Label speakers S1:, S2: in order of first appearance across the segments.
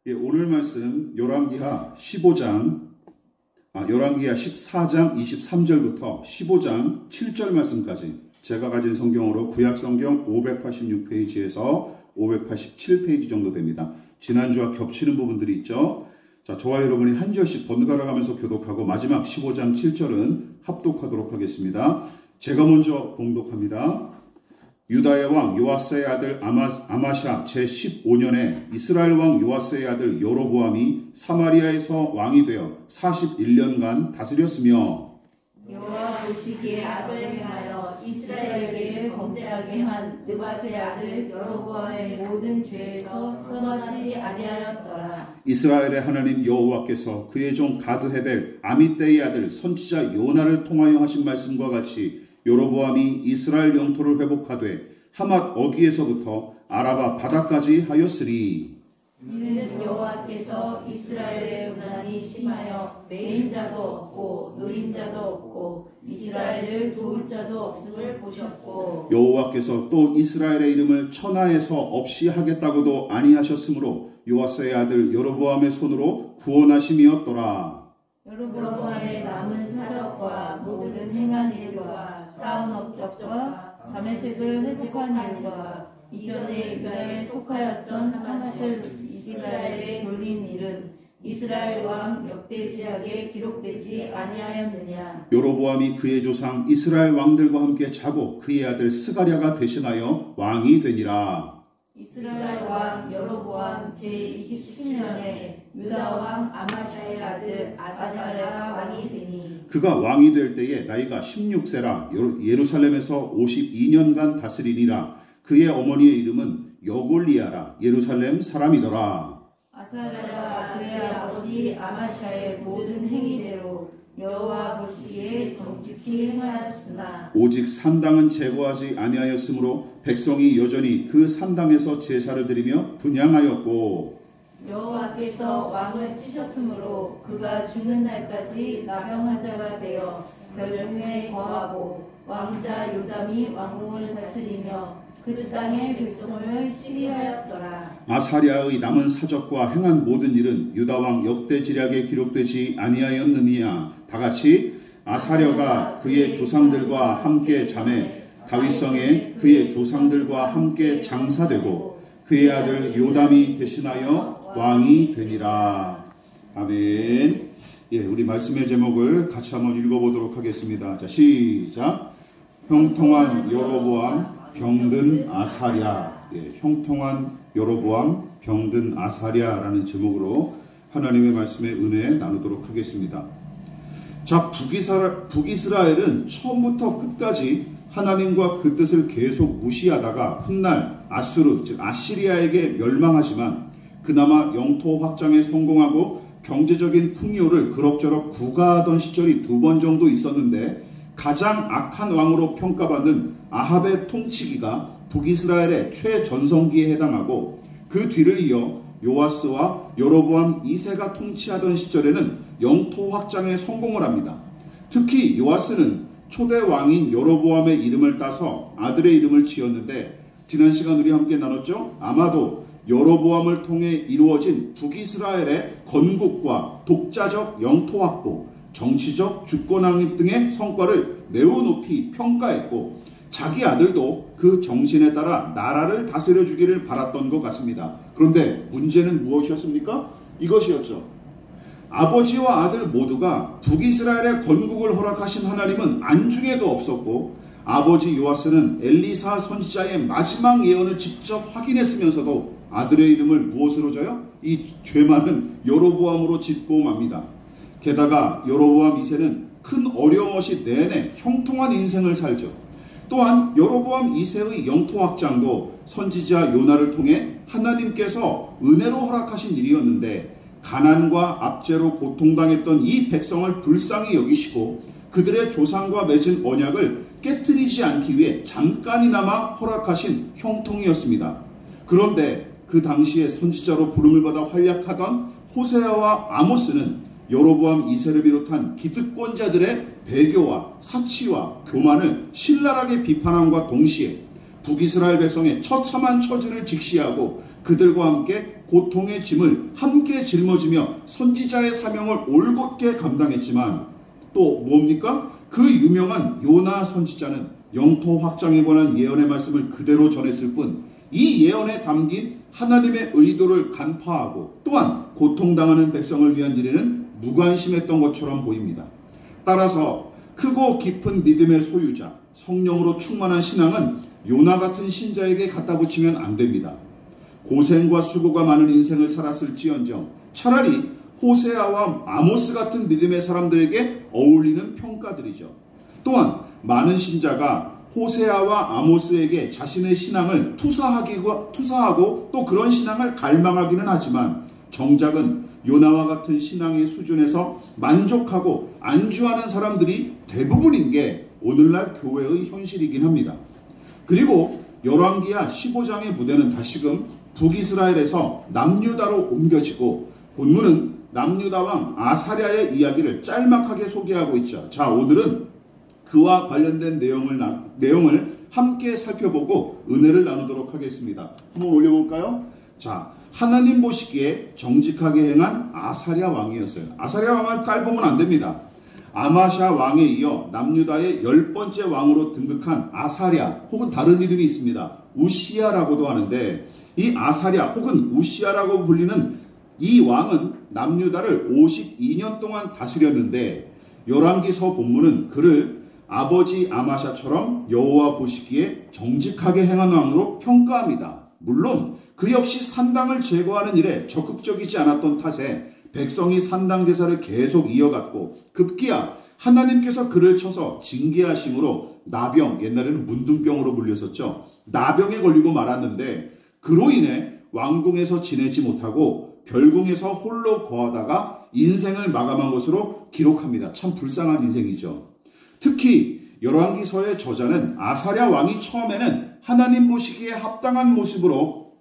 S1: 예, 오늘 말씀 열왕기하 14장 23절부터 15장 7절 말씀까지 제가 가진 성경으로 구약성경 586페이지에서 587페이지 정도 됩니다. 지난주와 겹치는 부분들이 있죠. 자, 저와 여러분이 한 절씩 번갈아 가면서 교독하고 마지막 15장 7절은 합독하도록 하겠습니다. 제가 먼저 봉독합니다. 유다의 왕 요아스의 아들 아마샤 제15년에 이스라엘 왕 요아스의 아들 여로보암이 사마리아에서 왕이 되어 41년간 다스렸으며
S2: 여호와 보시기에 악을 행하여 이스라엘에게 범죄하게 한 느밧의 아들 여로보암의 모든 죄에서 떠나지 아니하였더라.
S1: 이스라엘의 하나님 여호와께서 그의 종 가드 헤벨 아미떼의 아들 선지자 요나를 통하여 하신 말씀과 같이 여로보암이 이스라엘 영토를 회복하되 하맛 어귀에서부터 아라바 바다까지 하였으리.
S2: 이는 여호와께서 이스라엘의 고난이 심하여 매인 자도 없고 누린 자도 없고 이스라엘을 도울 자도 없음을 보셨고
S1: 여호와께서 또 이스라엘의 이름을 천하에서 없이 하겠다고도 아니하셨으므로 요아스의 아들 여로보암의 손으로 구원하심이었더라.
S2: 여로보암의 남은 사적과 모든 행한 일과 쌓은 업적과 다메섹을 회복한 일과 이전에 유다에 속하였던 하맛을 이스라엘에 돌린 일은 이스라엘 왕 역대지략에 기록되지 아니하였느냐.
S1: 여로보암이 그의 조상 이스라엘 왕들과 함께 자고 그의 아들 스가랴가 대신하여 왕이 되니라.
S2: 이스라엘 왕 여로보암 제27년에 유다 왕 아마샤의 아들 아사랴가 왕이 되니
S1: 그가 왕이 될 때에 나이가 16세라 예루살렘에서 52년간 다스리니라. 그의 어머니의 이름은 여골리아라 예루살렘 사람이더라.
S2: 아사랴가 그의 아버지 아마샤의 모든 행위대로 여호와 보시기에 정직히 행하였으나
S1: 오직 산당은 제거하지 아니하였으므로 백성이 여전히 그 산당에서 제사를 드리며 분향하였고
S2: 여호와께서 왕을 치셨으므로 그가 죽는 날까지 나병환자가 되어 별궁에 거하고 왕자 요담이 왕궁을 다스리며 그 땅의 백성을 치리하였더라.
S1: 아사랴의 남은 사적과 행한 모든 일은 유다왕 역대지략에 기록되지 아니하였느냐. 다같이 아사랴가 그의 조상들과 함께 잠에 다윗성에 그의 조상들과 함께 장사되고 그의 아들 요담이 대신하여 왕이 되니라. 아멘. 예, 우리 말씀의 제목을 같이 한번 읽어보도록 하겠습니다. 자, 시작. 형통한 여로보암 병든 아사랴. 예, 형통한 여로보암 병든 아사랴라는 제목으로 하나님의 말씀의 은혜 나누도록 하겠습니다. 자, 북이스라엘은 처음부터 끝까지 하나님과 그 뜻을 계속 무시하다가 훗날 아수르 즉 아시리아에게 멸망하지만 그나마 영토 확장에 성공하고 경제적인 풍요를 그럭저럭 구가하던 시절이 2번 정도 있었는데 가장 악한 왕으로 평가받는 아합의 통치기가 북이스라엘의 최전성기에 해당하고 그 뒤를 이어 요아스와 여로보암 2세가 통치하던 시절에는 영토 확장에 성공을 합니다. 특히 요아스는 초대 왕인 여로보암의 이름을 따서 아들의 이름을 지었는데 지난 시간 우리 함께 나눴죠? 아마도 여로보암을 통해 이루어진 북이스라엘의 건국과 독자적 영토 확보, 정치적 주권 확립 등의 성과를 매우 높이 평가했고 자기 아들도 그 정신에 따라 나라를 다스려 주기를 바랐던 것 같습니다. 그런데 문제는 무엇이었습니까? 이것이었죠. 아버지와 아들 모두가 북이스라엘의 건국을 허락하신 하나님은 안중에도 없었고 아버지 요아스는 엘리사 선지자의 마지막 예언을 직접 확인했으면서도 아들의 이름을 무엇으로 져요? 이 죄 많은 여로보암으로 짓고 맙니다. 게다가 여로보암 2세는 큰 어려움 없이 내내 형통한 인생을 살죠. 또한 여로보암 2세의 영토 확장도 선지자 요나를 통해 하나님께서 은혜로 허락하신 일이었는데 가난과 압제로 고통당했던 이 백성을 불쌍히 여기시고 그들의 조상과 맺은 언약을 깨뜨리지 않기 위해 잠깐이나마 허락하신 형통이었습니다. 그런데 그 당시에 선지자로 부름을 받아 활약하던 호세아와 아모스는 여로보암 2세를 비롯한 기득권자들의 배교와 사치와 교만을 신랄하게 비판함과 동시에 북이스라엘 백성의 처참한 처지를 직시하고 그들과 함께 고통의 짐을 함께 짊어지며 선지자의 사명을 올곧게 감당했지만 또 뭡니까? 그 유명한 요나 선지자는 영토 확장에 관한 예언의 말씀을 그대로 전했을 뿐 이 예언에 담긴 하나님의 의도를 간파하고 또한 고통당하는 백성을 위한 일에는 무관심했던 것처럼 보입니다. 따라서 크고 깊은 믿음의 소유자, 성령으로 충만한 신앙은 요나 같은 신자에게 갖다 붙이면 안 됩니다. 고생과 수고가 많은 인생을 살았을지언정 차라리 호세아와 아모스 같은 믿음의 사람들에게 어울리는 평가들이죠. 또한 많은 신자가 호세아와 아모스에게 자신의 신앙을 투사하고 또 그런 신앙을 갈망하기는 하지만 정작은 요나와 같은 신앙의 수준에서 만족하고 안주하는 사람들이 대부분인 게 오늘날 교회의 현실이긴 합니다. 그리고 열왕기하 15장의 무대는 다시금 북이스라엘에서 남유다로 옮겨지고 본문은 남유다 왕 아사랴의 이야기를 짤막하게 소개하고 있죠. 자, 오늘은 그와 관련된 내용을 함께 살펴보고 은혜를 나누도록 하겠습니다. 한번 올려볼까요? 자, 하나님 보시기에 정직하게 행한 아사랴 왕이었어요. 아사랴 왕을 깔보면 안 됩니다. 아마샤 왕에 이어 남유다의 10번째 왕으로 등극한 아사랴 혹은 다른 이름이 있습니다. 우시야라고도 하는데 이 아사랴 혹은 우시야라고 불리는 이 왕은 남유다를 52년 동안 다스렸는데 열왕기서 본문은 그를 아버지 아마샤처럼 여호와 보시기에 정직하게 행한 왕으로 평가합니다. 물론 그 역시 산당을 제거하는 일에 적극적이지 않았던 탓에 백성이 산당 제사를 계속 이어갔고 급기야 하나님께서 그를 쳐서 징계하심으로 나병, 옛날에는 문둥병으로 불렸었죠. 나병에 걸리고 말았는데 그로 인해 왕궁에서 지내지 못하고 결궁에서 홀로 거하다가 인생을 마감한 것으로 기록합니다. 참 불쌍한 인생이죠. 특히 열왕기서의 저자는 아사랴 왕이 처음에는 하나님 보시기에 합당한 모습으로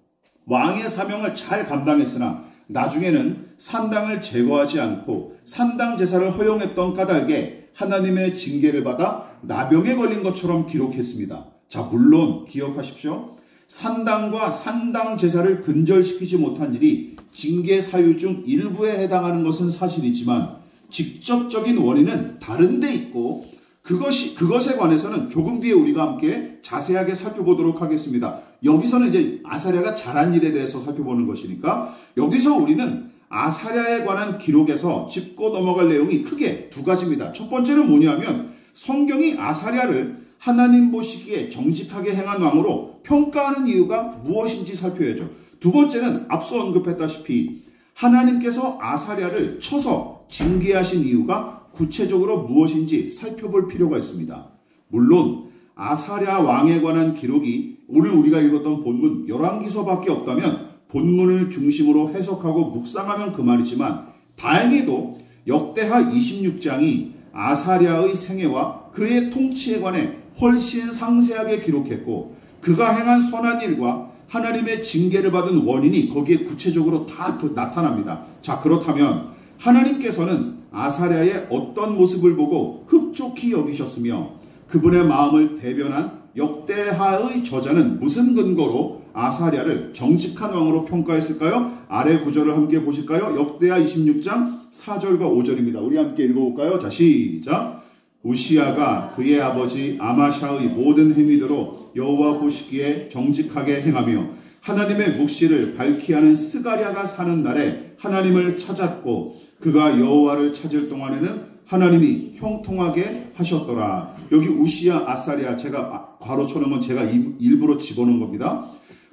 S1: 왕의 사명을 잘 감당했으나 나중에는 산당을 제거하지 않고 산당 제사를 허용했던 까닭에 하나님의 징계를 받아 나병에 걸린 것처럼 기록했습니다. 자, 물론 기억하십시오. 산당과 산당 제사를 근절시키지 못한 일이 징계 사유 중 일부에 해당하는 것은 사실이지만 직접적인 원인은 다른 데 있고 그것에 관해서는 조금 뒤에 우리가 함께 자세하게 살펴보도록 하겠습니다. 여기서는 이제 아사랴가 잘한 일에 대해서 살펴보는 것이니까 여기서 우리는 아사랴에 관한 기록에서 짚고 넘어갈 내용이 크게 두 가지입니다. 첫 번째는 뭐냐면 성경이 아사랴를 하나님 보시기에 정직하게 행한 왕으로 평가하는 이유가 무엇인지 살펴야죠. 두 번째는 앞서 언급했다시피 하나님께서 아사랴를 쳐서 징계하신 이유가 구체적으로 무엇인지 살펴볼 필요가 있습니다. 물론 아사랴 왕에 관한 기록이 오늘 우리가 읽었던 본문 열왕기서밖에 없다면 본문을 중심으로 해석하고 묵상하면 그만이지만 다행히도 역대하 26장이 아사랴의 생애와 그의 통치에 관해 훨씬 상세하게 기록했고 그가 행한 선한 일과 하나님의 징계를 받은 원인이 거기에 구체적으로 다 나타납니다. 자, 그렇다면 하나님께서는 아사랴의 어떤 모습을 보고 흡족히 여기셨으며 그분의 마음을 대변한 역대하의 저자는 무슨 근거로 아사랴를 정직한 왕으로 평가했을까요? 아래 구절을 함께 보실까요? 역대하 26장 4절과 5절입니다. 우리 함께 읽어볼까요? 자, 시작! 우시야가 그의 아버지 아마샤의 모든 행위대로 여호와 보시기에 정직하게 행하며 하나님의 묵시를 밝히 하는 스가랴가 사는 날에 하나님을 찾았고 그가 여호와를 찾을 동안에는 하나님이 형통하게 하셨더라. 여기 우시야, 아사랴 제가 괄호 쳐놓은 건 제가 일부러 집어넣은 겁니다.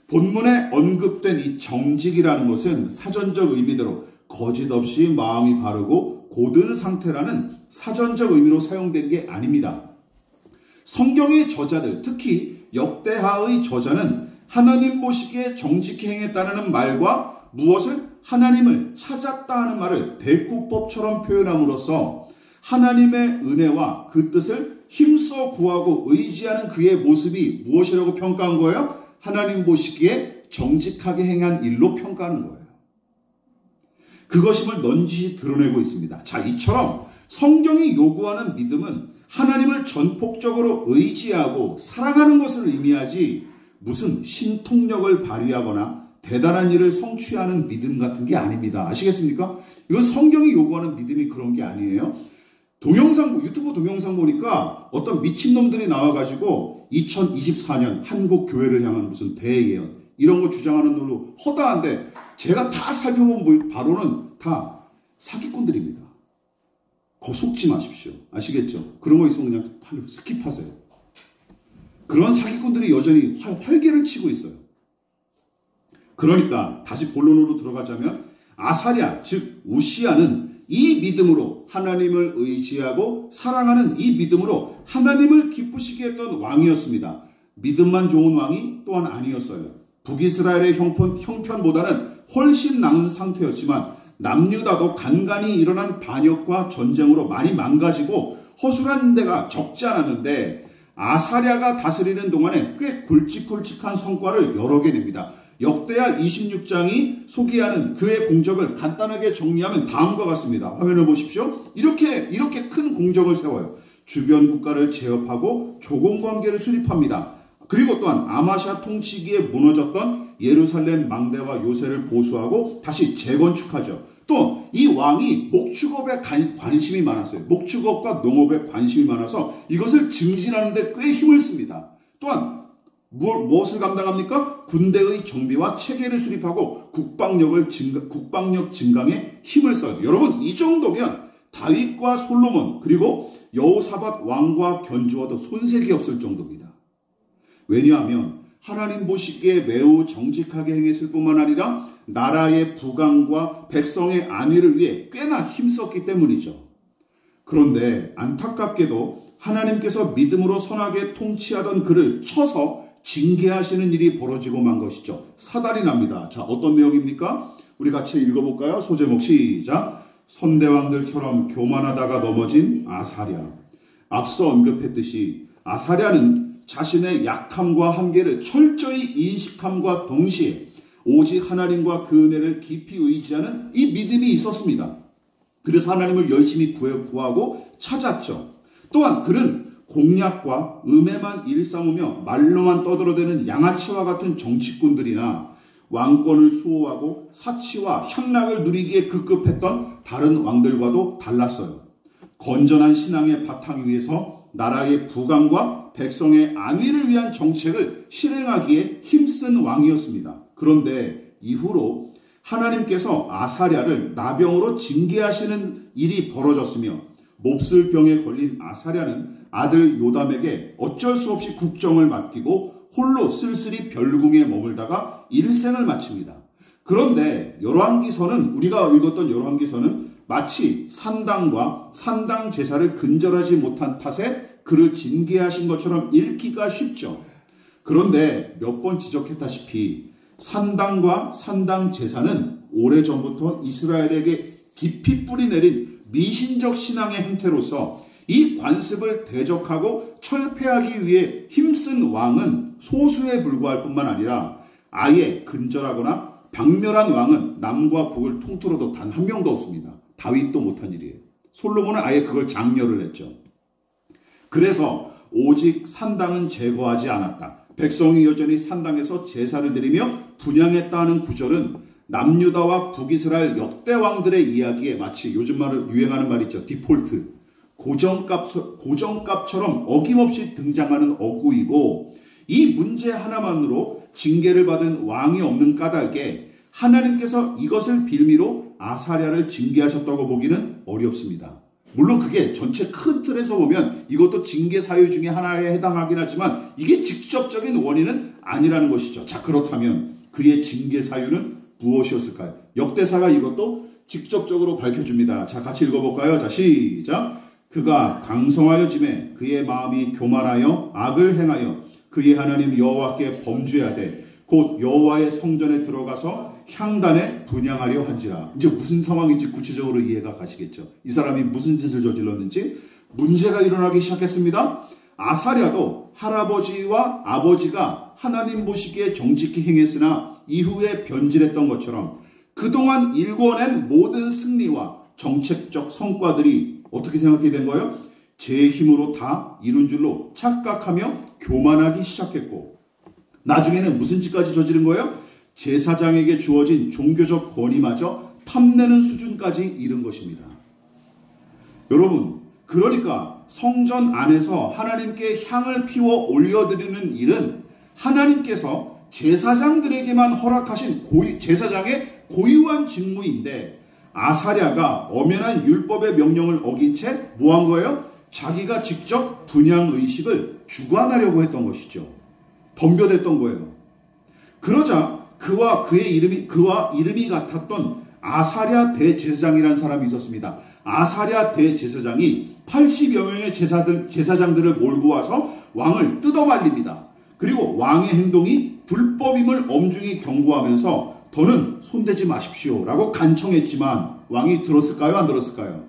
S1: 본문에 언급된 이 정직이라는 것은 사전적 의미대로 거짓 없이 마음이 바르고 고든 상태라는 사전적 의미로 사용된 게 아닙니다. 성경의 저자들, 특히 역대하의 저자는 하나님 보시기에 정직히 행했다는 말과 무엇을 하나님을 찾았다 하는 말을 대꾸법처럼 표현함으로써 하나님의 은혜와 그 뜻을 힘써 구하고 의지하는 그의 모습이 무엇이라고 평가한 거예요? 하나님 보시기에 정직하게 행한 일로 평가하는 거예요. 그것임을 넌지시 드러내고 있습니다. 자, 이처럼 성경이 요구하는 믿음은 하나님을 전폭적으로 의지하고 사랑하는 것을 의미하지 무슨 신통력을 발휘하거나 대단한 일을 성취하는 믿음 같은 게 아닙니다. 아시겠습니까? 이건 성경이 요구하는 믿음이 그런 게 아니에요. 유튜브 동영상 보니까 어떤 미친놈들이 나와가지고 2024년 한국 교회를 향한 무슨 대예언 이런 거 주장하는 놈으로 허다한데 제가 다 살펴본 바로는 다 사기꾼들입니다. 거 속지 마십시오. 아시겠죠? 그런 거 있으면 그냥 스킵하세요. 그런 사기꾼들이 여전히 활개를 치고 있어요. 그러니까 다시 본론으로 들어가자면 아사랴 즉 우시야는 이 믿음으로 하나님을 의지하고 사랑하는 이 믿음으로 하나님을 기쁘시게 했던 왕이었습니다. 믿음만 좋은 왕이 또한 아니었어요. 북이스라엘의 형편보다는 훨씬 나은 상태였지만 남유다도 간간히 일어난 반역과 전쟁으로 많이 망가지고 허술한 데가 적지 않았는데 아사랴가 다스리는 동안에 꽤 굵직굵직한 성과를 여러 개 냅니다. 역대하 26장이 소개하는 그의 공적을 간단하게 정리하면 다음과 같습니다. 화면을 보십시오. 이렇게 큰 공적을 세워요. 주변 국가를 제압하고 조공관계를 수립합니다. 그리고 또한 아마샤 통치기에 무너졌던 예루살렘 망대와 요새를 보수하고 다시 재건축하죠. 또 이 왕이 목축업에 관심이 많았어요. 목축업과 농업에 관심이 많아서 이것을 증진하는 데 꽤 힘을 씁니다. 또한 무엇을 감당합니까? 군대의 정비와 체계를 수립하고 국방력 증강에 힘을 써요. 여러분 이 정도면 다윗과 솔로몬 그리고 여호사밧 왕과 견주어도 손색이 없을 정도입니다. 왜냐하면 하나님 보시기에 매우 정직하게 행했을 뿐만 아니라 나라의 부강과 백성의 안위를 위해 꽤나 힘썼기 때문이죠. 그런데 안타깝게도 하나님께서 믿음으로 선하게 통치하던 그를 쳐서 징계하시는 일이 벌어지고 만 것이죠. 사달이 납니다. 자, 어떤 내용입니까? 우리 같이 읽어볼까요? 소제목 시작. 선대왕들처럼 교만하다가 넘어진 아사랴. 앞서 언급했듯이 아사랴는 자신의 약함과 한계를 철저히 인식함과 동시에 오직 하나님과 그 은혜를 깊이 의지하는 이 믿음이 있었습니다. 그래서 하나님을 열심히 구하고 찾았죠. 또한 그는 공약과 음해만 일삼으며 말로만 떠들어대는 양아치와 같은 정치꾼들이나 왕권을 수호하고 사치와 향락을 누리기에 급급했던 다른 왕들과도 달랐어요. 건전한 신앙의 바탕 위에서 나라의 부강과 백성의 안위를 위한 정책을 실행하기에 힘쓴 왕이었습니다. 그런데 이후로 하나님께서 아사랴를 나병으로 징계하시는 일이 벌어졌으며 몹쓸 병에 걸린 아사랴는 아들 요담에게 어쩔 수 없이 국정을 맡기고 홀로 쓸쓸히 별궁에 머물다가 일생을 마칩니다. 그런데 우리가 읽었던 열왕기서는 마치 산당과 산당 제사를 근절하지 못한 탓에 그를 징계하신 것처럼 읽기가 쉽죠. 그런데 몇 번 지적했다시피 산당과 산당 제사는 오래전부터 이스라엘에게 깊이 뿌리내린 미신적 신앙의 행태로서 이 관습을 대적하고 철폐하기 위해 힘쓴 왕은 소수에 불과할 뿐만 아니라 아예 근절하거나 박멸한 왕은 남과 북을 통틀어도 단 한 명도 없습니다. 다윗도 못한 일이에요. 솔로몬은 아예 그걸 장려를 했죠. 그래서 오직 산당은 제거하지 않았다. 백성이 여전히 산당에서 제사를 드리며 분향했다는 구절은 남유다와 북이스라엘 역대 왕들의 이야기에 마치 요즘 유행하는 말 있죠. 디폴트. 고정값처럼 어김없이 등장하는 어구이고 이 문제 하나만으로 징계를 받은 왕이 없는 까닭에 하나님께서 이것을 빌미로 아사랴를 징계하셨다고 보기는 어렵습니다. 물론 그게 전체 큰 틀에서 보면 이것도 징계 사유 중에 하나에 해당하긴 하지만 이게 직접적인 원인은 아니라는 것이죠. 자, 그렇다면 그의 징계 사유는 무엇이었을까요? 역대사가 이것도 직접적으로 밝혀줍니다. 자, 같이 읽어볼까요? 자, 시작. 그가 강성하여짐에 그의 마음이 교만하여 악을 행하여 그의 하나님 여호와께 범죄하되 곧 여호와의 성전에 들어가서 향단에 분향하려 한지라. 이제 무슨 상황인지 구체적으로 이해가 가시겠죠. 이 사람이 무슨 짓을 저질렀는지. 문제가 일어나기 시작했습니다. 아사랴도 할아버지와 아버지가 하나님 보시기에 정직히 행했으나 이후에 변질했던 것처럼 그동안 일궈낸 모든 승리와 정책적 성과들이 어떻게 생각하게 된 거예요? 제 힘으로 다 이룬 줄로 착각하며 교만하기 시작했고 나중에는 무슨 짓까지 저지른 거예요? 제사장에게 주어진 종교적 권위마저 탐내는 수준까지 이른 것입니다. 여러분, 그러니까 성전 안에서 하나님께 향을 피워 올려드리는 일은 하나님께서 제사장들에게만 허락하신 제사장의 고유한 직무인데, 아사랴가 엄연한 율법의 명령을 어긴 채 뭐 한 거예요? 자기가 직접 분향의식을 주관하려고 했던 것이죠. 덤벼댔던 거예요. 그러자 그와 이름이 같았던 아사랴 대제사장이라는 사람이 있었습니다. 아사랴 대제사장이 80여 명의 제사장들을 몰고 와서 왕을 뜯어말립니다. 그리고 왕의 행동이 불법임을 엄중히 경고하면서 더는 손대지 마십시오 라고 간청했지만 왕이 들었을까요? 안 들었을까요?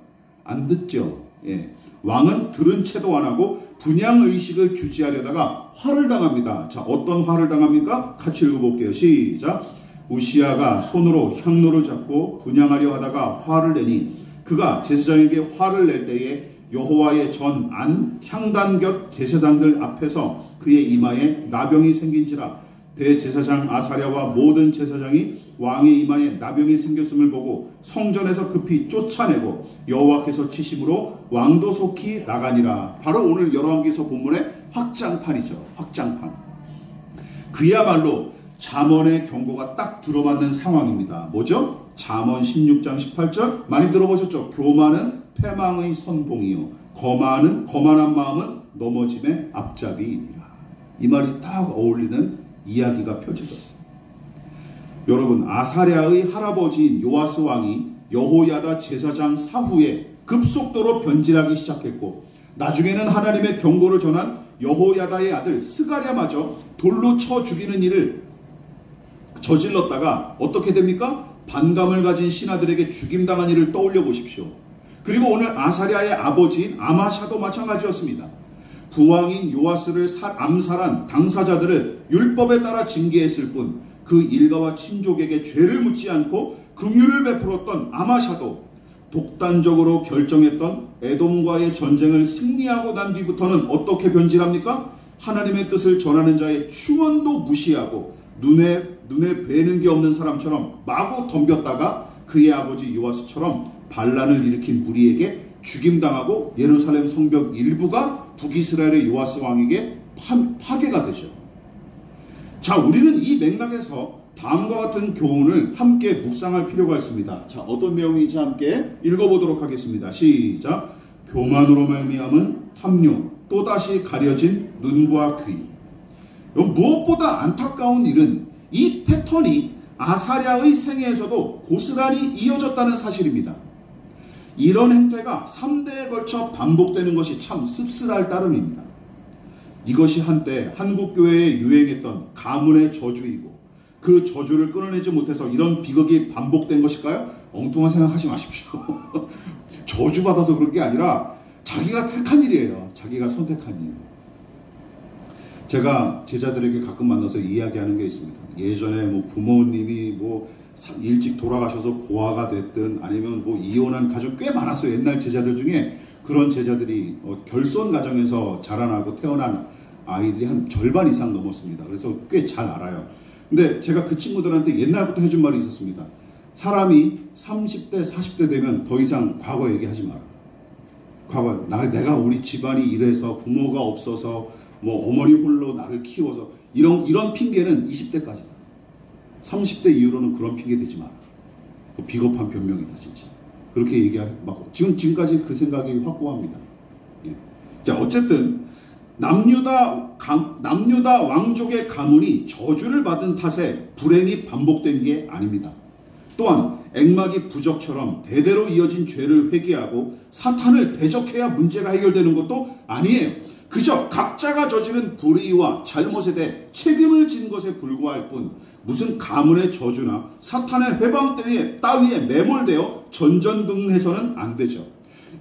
S1: 안 듣죠. 예. 왕은 들은 채도 안 하고 분향의식을 주지하려다가 화를 당합니다. 자, 어떤 화를 당합니까? 같이 읽어볼게요. 시작. 우시야가 손으로 향로를 잡고 분향하려 하다가 화를 내니 그가 제사장에게 화를 낼 때에 여호와의 전 안 향단 곁 제사장들 앞에서 그의 이마에 나병이 생긴지라. 대제사장 아사랴와 모든 제사장이 왕의 이마에 나병이 생겼음을 보고 성전에서 급히 쫓아내고 여호와께서 치심으로 왕도 속히 나가니라. 바로 오늘 열왕기서 본문의 확장판이죠. 확장판. 그야말로 잠언의 경고가 딱 들어맞는 상황입니다. 뭐죠? 잠언 16장 18절 많이 들어보셨죠? 교만은 패망의 선봉이요 거만한 마음은 넘어짐의 앞잡이이니라. 이 말이 딱 어울리는 이야기가 펼쳐졌어요. 여러분, 아사랴의 할아버지인 요아스 왕이 여호야다 제사장 사후에 급속도로 변질하기 시작했고, 나중에는 하나님의 경고를 전한 여호야다의 아들 스가랴마저 돌로 쳐 죽이는 일을 저질렀다가 어떻게 됩니까? 반감을 가진 신하들에게 죽임당한 일을 떠올려 보십시오. 그리고 오늘 아사랴의 아버지인 아마샤도 마찬가지였습니다. 부왕인 요아스를 암살한 당사자들을 율법에 따라 징계했을 뿐 그 일가와 친족에게 죄를 묻지 않고 긍휼을 베풀었던 아마샤도 독단적으로 결정했던 에돔과의 전쟁을 승리하고 난 뒤부터는 어떻게 변질합니까? 하나님의 뜻을 전하는 자의 충언도 무시하고 눈에 뵈는 게 없는 사람처럼 마구 덤볐다가 그의 아버지 요아스처럼 반란을 일으킨 무리에게 죽임당하고 예루살렘 성벽 일부가 북이스라엘의 요아스 왕에게 파괴가 되죠. 자, 우리는 이 맥락에서 다음과 같은 교훈을 함께 묵상할 필요가 있습니다. 자, 어떤 내용인지 함께 읽어보도록 하겠습니다. 시작. 교만으로 말미암은 탐욕, 또다시 가려진 눈과 귀. 무엇보다 안타까운 일은 이 패턴이 아사랴의 생애에서도 고스란히 이어졌다는 사실입니다. 이런 행태가 3대에 걸쳐 반복되는 것이 참 씁쓸할 따름입니다. 이것이 한때 한국교회에 유행했던 가문의 저주이고 그 저주를 끊어내지 못해서 이런 비극이 반복된 것일까요? 엉뚱한 생각하지 마십시오. 저주받아서 그런 게 아니라 자기가 택한 일이에요. 자기가 선택한 일. 제가 제자들에게 가끔 만나서 이야기하는 게 있습니다. 예전에 뭐 부모님이 뭐 일찍 돌아가셔서 고아가 됐든 아니면 뭐 이혼한 가족 꽤 많았어요. 옛날 제자들 중에 그런 제자들이 결손 가정에서 자라나고 태어난 아이들이 한 절반 이상 넘었습니다. 그래서 꽤 잘 알아요. 근데 제가 그 친구들한테 옛날부터 해준 말이 있었습니다. 사람이 30대, 40대 되면 더 이상 과거 얘기하지 마라. 과거 내가 우리 집안이 이래서 부모가 없어서 뭐 어머니 홀로 나를 키워서 이런 핑계는 20대까지다. 30대 이후로는 그런 핑계 대지 마라. 비겁한 변명이다 진짜. 그렇게 얘기하고 지금까지 그 생각이 확고합니다. 예. 자, 어쨌든 남유다 왕족의 가문이 저주를 받은 탓에 불행이 반복된 게 아닙니다. 또한 액막이 부적처럼 대대로 이어진 죄를 회개하고 사탄을 대적해야 문제가 해결되는 것도 아니에요. 그저 각자가 저지른 불의와 잘못에 대해 책임을 진 것에 불과할 뿐 무슨 가문의 저주나 사탄의 회방 따위에 매몰되어 전전긍긍해서는 안 되죠.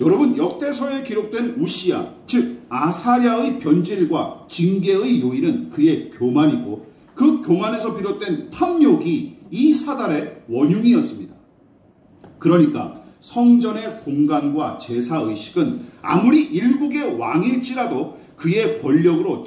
S1: 여러분, 역대서에 기록된 우시야, 즉 아사랴의 변질과 징계의 요인은 그의 교만이고 그 교만에서 비롯된 탐욕이 이 사달의 원흉이었습니다. 그러니까 성전의 공간과 제사의식은 아무리 일국의 왕일지라도 그의 권력으로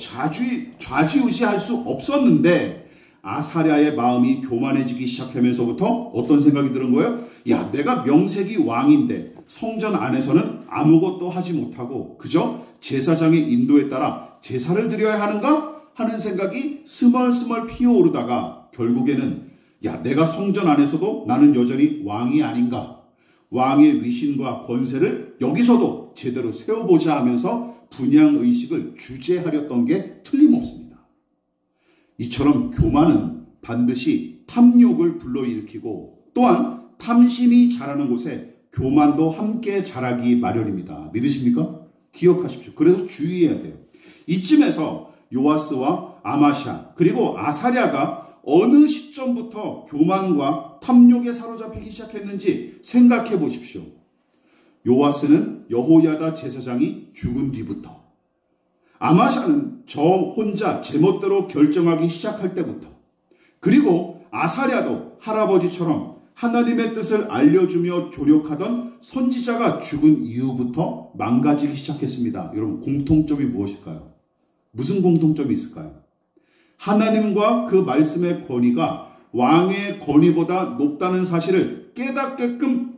S1: 좌지우지할 수 없었는데 아사랴의 마음이 교만해지기 시작하면서부터 어떤 생각이 드는 거예요? 야, 내가 명색이 왕인데 성전 안에서는 아무것도 하지 못하고 그저 제사장의 인도에 따라 제사를 드려야 하는가 하는 생각이 스멀스멀 피어오르다가 결국에는 야, 내가 성전 안에서도 나는 여전히 왕이 아닌가, 왕의 위신과 권세를 여기서도 제대로 세워보자 하면서 분향의식을 주재하렸던 게 틀림없습니다. 이처럼 교만은 반드시 탐욕을 불러일으키고 또한 탐심이 자라는 곳에 교만도 함께 자라기 마련입니다. 믿으십니까? 기억하십시오. 그래서 주의해야 돼요. 이쯤에서 요아스와 아마샤 그리고 아사랴가 어느 시점부터 교만과 탐욕에 사로잡히기 시작했는지 생각해 보십시오. 요아스는 여호야다 제사장이 죽은 뒤부터, 아마샤는 저 혼자 제멋대로 결정하기 시작할 때부터, 그리고 아사랴도 할아버지처럼 하나님의 뜻을 알려주며 조력하던 선지자가 죽은 이후부터 망가지기 시작했습니다. 여러분, 공통점이 무엇일까요? 무슨 공통점이 있을까요? 하나님과 그 말씀의 권위가 왕의 권위보다 높다는 사실을 깨닫게끔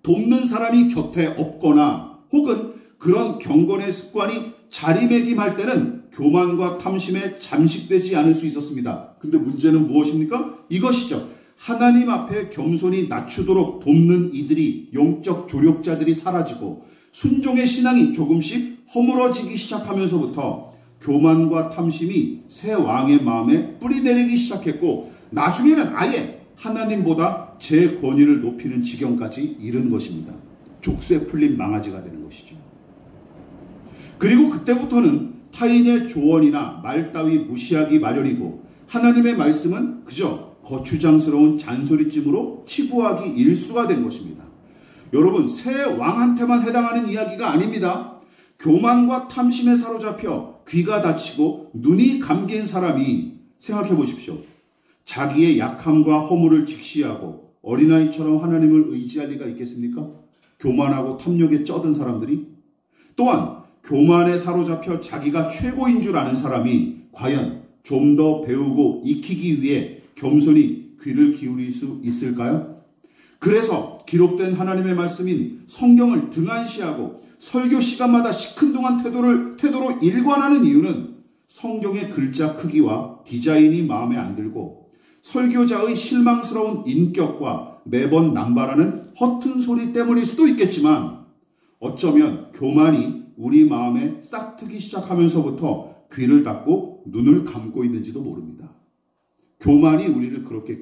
S1: 돕는 사람이 곁에 없거나 혹은 그런 경건의 습관이 자리매김할 때는 교만과 탐심에 잠식되지 않을 수 있었습니다. 근데 문제는 무엇입니까? 이것이죠. 하나님 앞에 겸손히 낮추도록 돕는 이들이, 영적 조력자들이 사라지고 순종의 신앙이 조금씩 허물어지기 시작하면서부터 교만과 탐심이 새 왕의 마음에 뿌리내리기 시작했고 나중에는 아예 하나님보다 제 권위를 높이는 지경까지 이른 것입니다. 족쇄 풀린 망아지가 되는 것이죠. 그리고 그때부터는 타인의 조언이나 말 따위 무시하기 마련이고 하나님의 말씀은 그저 거추장스러운 잔소리쯤으로 치부하기 일쑤가 된 것입니다. 여러분, 새 왕한테만 해당하는 이야기가 아닙니다. 교만과 탐심에 사로잡혀 귀가 닫히고 눈이 감긴 사람이 생각해 보십시오. 자기의 약함과 허물을 직시하고 어린아이처럼 하나님을 의지할 리가 있겠습니까? 교만하고 탐욕에 쩌든 사람들이, 또한 교만에 사로잡혀 자기가 최고인 줄 아는 사람이 과연 좀 더 배우고 익히기 위해 겸손히 귀를 기울일 수 있을까요? 그래서 기록된 하나님의 말씀인 성경을 등한시하고 설교 시간마다 시큰둥한 태도로 일관하는 이유는 성경의 글자 크기와 디자인이 마음에 안 들고 설교자의 실망스러운 인격과 매번 남발하는 허튼 소리 때문일 수도 있겠지만 어쩌면 교만이 우리 마음에 싹트기 시작하면서부터 귀를 닫고 눈을 감고 있는지도 모릅니다. 교만이 우리를 그렇게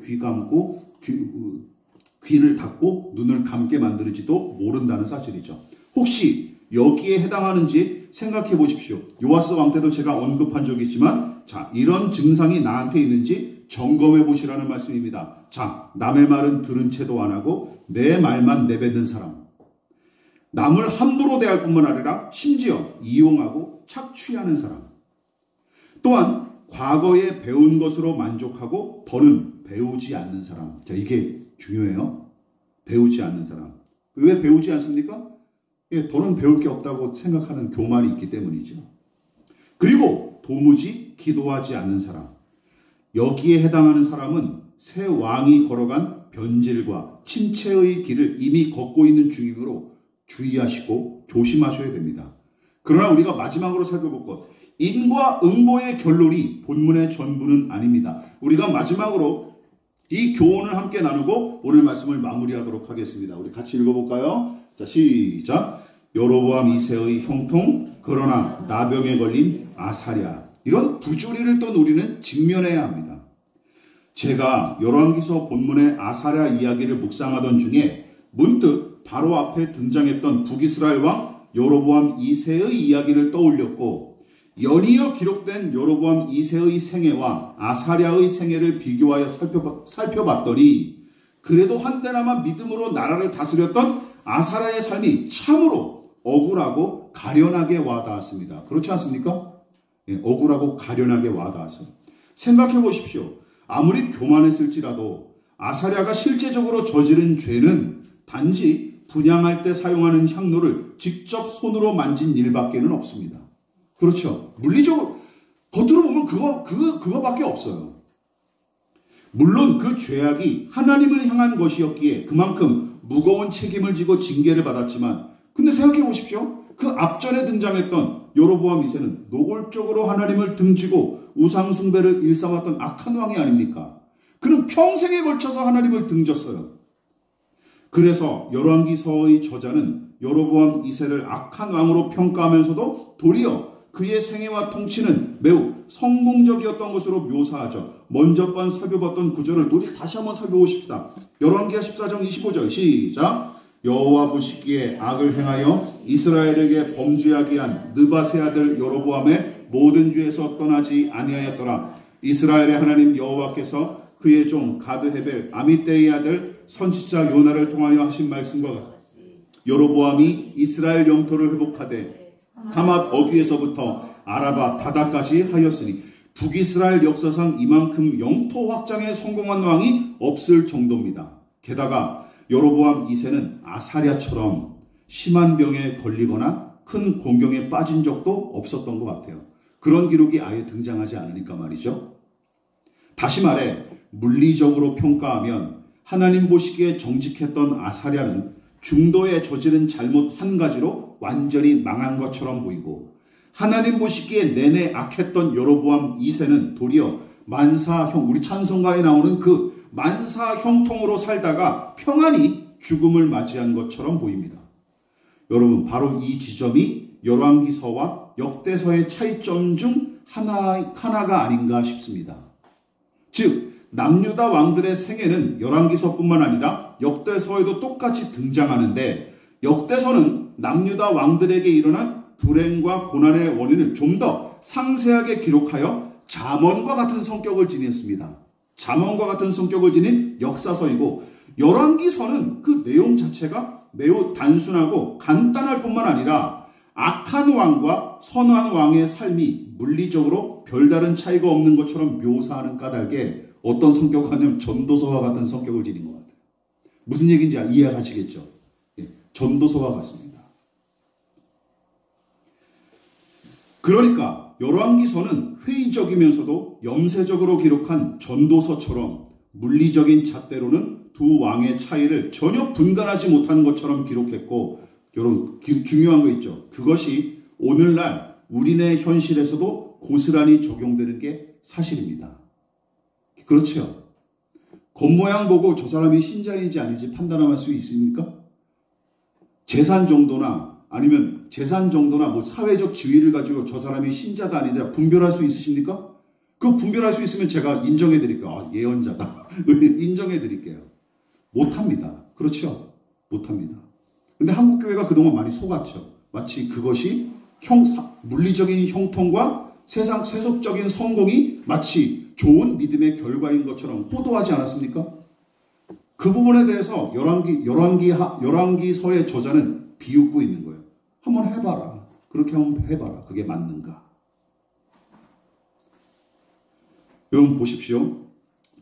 S1: 귀를 닫고 눈을 감게 만드는지도 모른다는 사실이죠. 혹시 여기에 해당하는지 생각해 보십시오. 요아스 왕 때도 제가 언급한 적이 있지만 자, 이런 증상이 나한테 있는지 점검해 보시라는 말씀입니다. 자, 남의 말은 들은 채도 안 하고 내 말만 내뱉는 사람, 남을 함부로 대할 뿐만 아니라 심지어 이용하고 착취하는 사람, 또한 과거에 배운 것으로 만족하고 더는 배우지 않는 사람. 자, 이게 중요해요. 배우지 않는 사람. 왜 배우지 않습니까? 더는 배울 게 없다고 생각하는 교만이 있기 때문이죠. 그리고 도무지 기도하지 않는 사람. 여기에 해당하는 사람은 새 왕이 걸어간 변질과 침체의 길을 이미 걷고 있는 중이므로 주의하시고 조심하셔야 됩니다. 그러나 우리가 마지막으로 살펴볼 것, 인과 응보의 결론이 본문의 전부는 아닙니다. 우리가 마지막으로 이 교훈을 함께 나누고 오늘 말씀을 마무리하도록 하겠습니다. 우리 같이 읽어볼까요? 자, 시작. 여로보암 2세의 형통, 그러나 나병에 걸린 아사랴. 이런 부조리를 또 우리는 직면해야 합니다. 제가 열왕기서 본문의 아사랴 이야기를 묵상하던 중에 문득 바로 앞에 등장했던 북이스라엘 왕 여로보암 2세의 이야기를 떠올렸고 연이어 기록된 여로보암 2세의 생애와 아사랴의 생애를 비교하여 살펴봤더니 그래도 한때나마 믿음으로 나라를 다스렸던 아사랴의 삶이 참으로 억울하고 가련하게 와닿았습니다. 그렇지 않습니까? 예, 억울하고 가련하게 와닿았어요. 생각해 보십시오. 아무리 교만했을지라도 아사랴가 실제적으로 저지른 죄는 단지 분향할 때 사용하는 향로를 직접 손으로 만진 일밖에는 없습니다. 그렇죠. 물리적으로 겉으로 보면 그거밖에 없어요. 물론 그 죄악이 하나님을 향한 것이었기에 그만큼 무거운 책임을 지고 징계를 받았지만, 근데 생각해 보십시오. 그 앞전에 등장했던 여로보암 2세는 노골적으로 하나님을 등지고 우상숭배를 일삼았던 악한 왕이 아닙니까? 그는 평생에 걸쳐서 하나님을 등졌어요. 그래서 열왕기서의 저자는 여로보암 2세를 악한 왕으로 평가하면서도 도리어 그의 생애와 통치는 매우 성공적이었던 것으로 묘사하죠. 먼저 살펴봤던 구절을 우리 다시 한번 살펴보십시다. 열왕기하 14장 25절 시작. 여호와 보시기에 악을 행하여 이스라엘에게 범죄하게 한 느밧의 아들 여로보암의 모든 죄에서 떠나지 아니하였더라. 이스라엘의 하나님 여호와께서 그의 종 가드헤벨 아미떼의 아들 선지자 요나를 통하여 하신 말씀과 같이 여로보암이 이스라엘 영토를 회복하되 하맛 어귀에서부터 아라바 바다까지 하였으니 북이스라엘 역사상 이만큼 영토 확장에 성공한 왕이 없을 정도입니다. 게다가 여로보암 2세는 아사랴처럼 심한 병에 걸리거나 큰 공경에 빠진 적도 없었던 것 같아요. 그런 기록이 아예 등장하지 않으니까 말이죠. 다시 말해 물리적으로 평가하면 하나님 보시기에 정직했던 아사랴는 중도에 저지른 잘못 한 가지로 완전히 망한 것처럼 보이고, 하나님 보시기에 내내 악했던 여로보암 2세는 도리어 만사형, 우리 찬송가에 나오는 그 만사형통으로 살다가 평안히 죽음을 맞이한 것처럼 보입니다. 여러분, 바로 이 지점이 열왕기서와 역대서의 차이점 중 하나가 아닌가 싶습니다. 즉 남유다 왕들의 생애는 열왕기서뿐만 아니라 역대서에도 똑같이 등장하는데, 역대서는 남유다 왕들에게 일어난 불행과 고난의 원인을 좀 더 상세하게 기록하여 잠언과 같은 성격을 지녔습니다. 잠언과 같은 성격을 지닌 역사서이고, 열왕기서는 그 내용 자체가 매우 단순하고 간단할 뿐만 아니라 악한 왕과 선한 왕의 삶이 물리적으로 별다른 차이가 없는 것처럼 묘사하는 까닭에 어떤 성격을 하냐면 전도서와 같은 성격을 지닌 것 같아요. 무슨 얘기인지 이해하시겠죠? 전도서와 같습니다. 그러니까 열왕기서는 회의적이면서도 염세적으로 기록한 전도서처럼 물리적인 잣대로는 두 왕의 차이를 전혀 분간하지 못하는 것처럼 기록했고, 여러분 중요한 거 있죠. 그것이 오늘날 우리네 현실에서도 고스란히 적용되는 게 사실입니다. 그렇죠? 겉모양 보고 저 사람이 신자인지 아닌지 판단할 수 있습니까? 재산 정도나 아니면 재산 정도나 뭐 사회적 지위를 가지고 저 사람이 신자다 아니다 분별할 수 있으십니까? 그 분별할 수 있으면 제가 인정해 드릴게요. 아, 예언자다. 인정해 드릴게요. 못합니다. 그렇죠? 못합니다. 근데 한국교회가 그동안 많이 속았죠. 마치 그것이 물리적인 형통과 세속적인 성공이 마치 좋은 믿음의 결과인 것처럼 호도하지 않았습니까? 그 부분에 대해서 열왕기서의 저자는 비웃고 있는 거예요. 한번 해봐라. 그렇게 한번 해봐라. 그게 맞는가? 여러분 보십시오.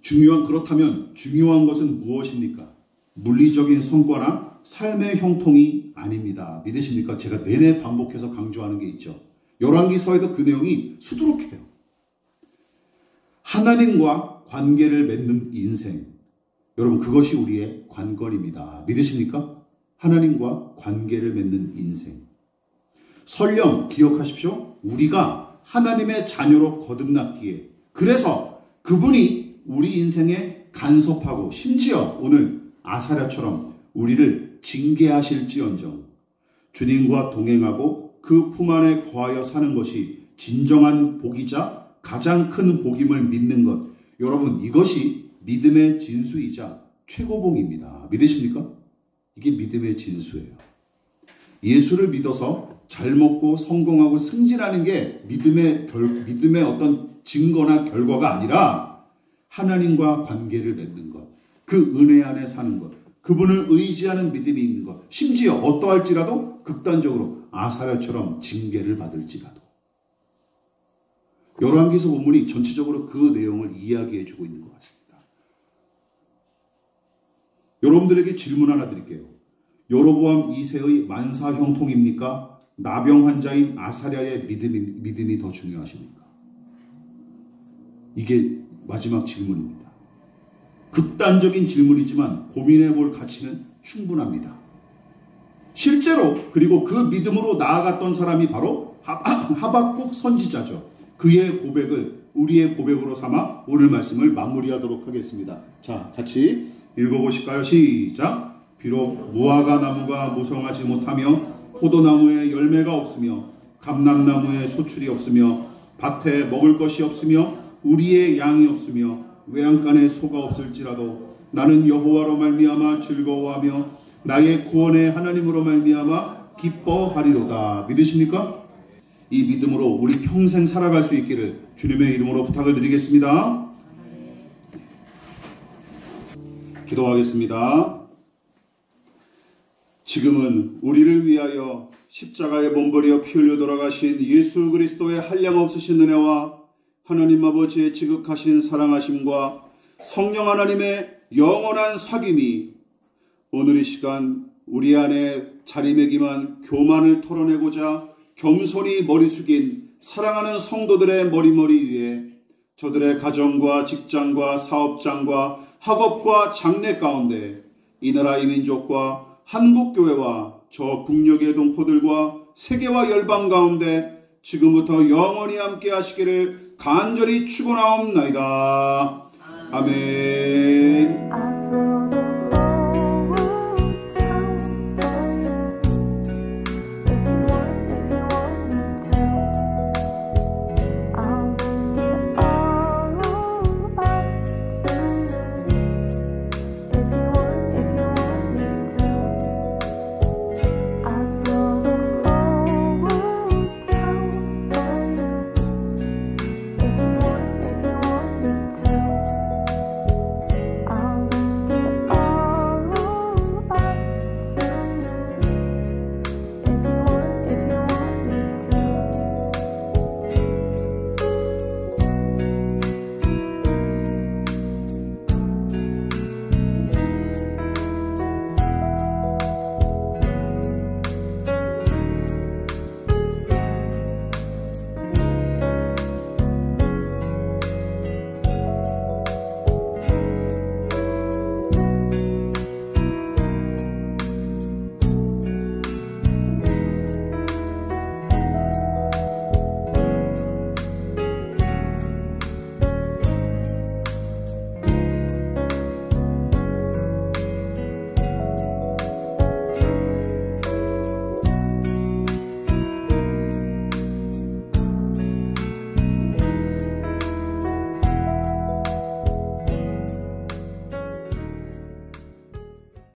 S1: 그렇다면 중요한 것은 무엇입니까? 물리적인 성과나 삶의 형통이 아닙니다. 믿으십니까? 제가 내내 반복해서 강조하는 게 있죠. 열왕기서에도 그 내용이 수두룩해요. 하나님과 관계를 맺는 인생. 여러분 그것이 우리의 관건입니다. 믿으십니까? 하나님과 관계를 맺는 인생. 설령 기억하십시오. 우리가 하나님의 자녀로 거듭났기에, 그래서 그분이 우리 인생에 간섭하고 심지어 오늘 아사랴처럼 우리를 징계하실지언정 주님과 동행하고 그 품 안에 거하여 사는 것이 진정한 복이자 가장 큰 복임을 믿는 것. 여러분 이것이 믿음의 진수이자 최고봉입니다. 믿으십니까? 이게 믿음의 진수예요. 예수를 믿어서 잘 먹고 성공하고 승진하는 게 믿음의 어떤 증거나 결과가 아니라 하나님과 관계를 맺는 것, 그 은혜 안에 사는 것, 그분을 의지하는 믿음이 있는 것, 심지어 어떠할지라도 극단적으로 아사랴처럼 징계를 받을지라도. 열왕기서 본문이 전체적으로 그 내용을 이야기해 주고 있는 것 같습니다. 여러분들에게 질문 하나 드릴게요. 여로보암 2세의 만사 형통입니까? 나병 환자인 아사랴의 믿음이 더 중요하십니까? 이게 마지막 질문입니다. 극단적인 질문이지만 고민해 볼 가치는 충분합니다. 실제로 그리고 그 믿음으로 나아갔던 사람이 바로 하박국 선지자죠. 그의 고백을 우리의 고백으로 삼아 오늘 말씀을 마무리하도록 하겠습니다. 자, 같이 읽어보실까요? 시작. 비록 무화과 나무가 무성하지 못하며 포도나무에 열매가 없으며 감람나무에 소출이 없으며 밭에 먹을 것이 없으며 우리의 양이 없으며 외양간에 소가 없을지라도 나는 여호와로 말미암아 즐거워하며 나의 구원의 하나님으로 말미암아 기뻐하리로다. 믿으십니까? 이 믿음으로 우리 평생 살아갈 수 있기를 주님의 이름으로 부탁을 드리겠습니다. 기도하겠습니다. 지금은 우리를 위하여 십자가에 몸버리어 피 흘려 돌아가신 예수 그리스도의 한량없으신 은혜와 하나님 아버지의 지극하신 사랑하심과 성령 하나님의 영원한 사귐이 오늘 이 시간 우리 안에 자리매김한 교만을 털어내고자 겸손히 머리 숙인 사랑하는 성도들의 머리머리 위에 저들의 가정과 직장과 사업장과 학업과 장래 가운데 이 나라 이 민족과 한국교회와 저 북녘의 동포들과 세계와 열방 가운데 지금부터 영원히 함께 하시기를 간절히 축원하옵나이다. 아멘.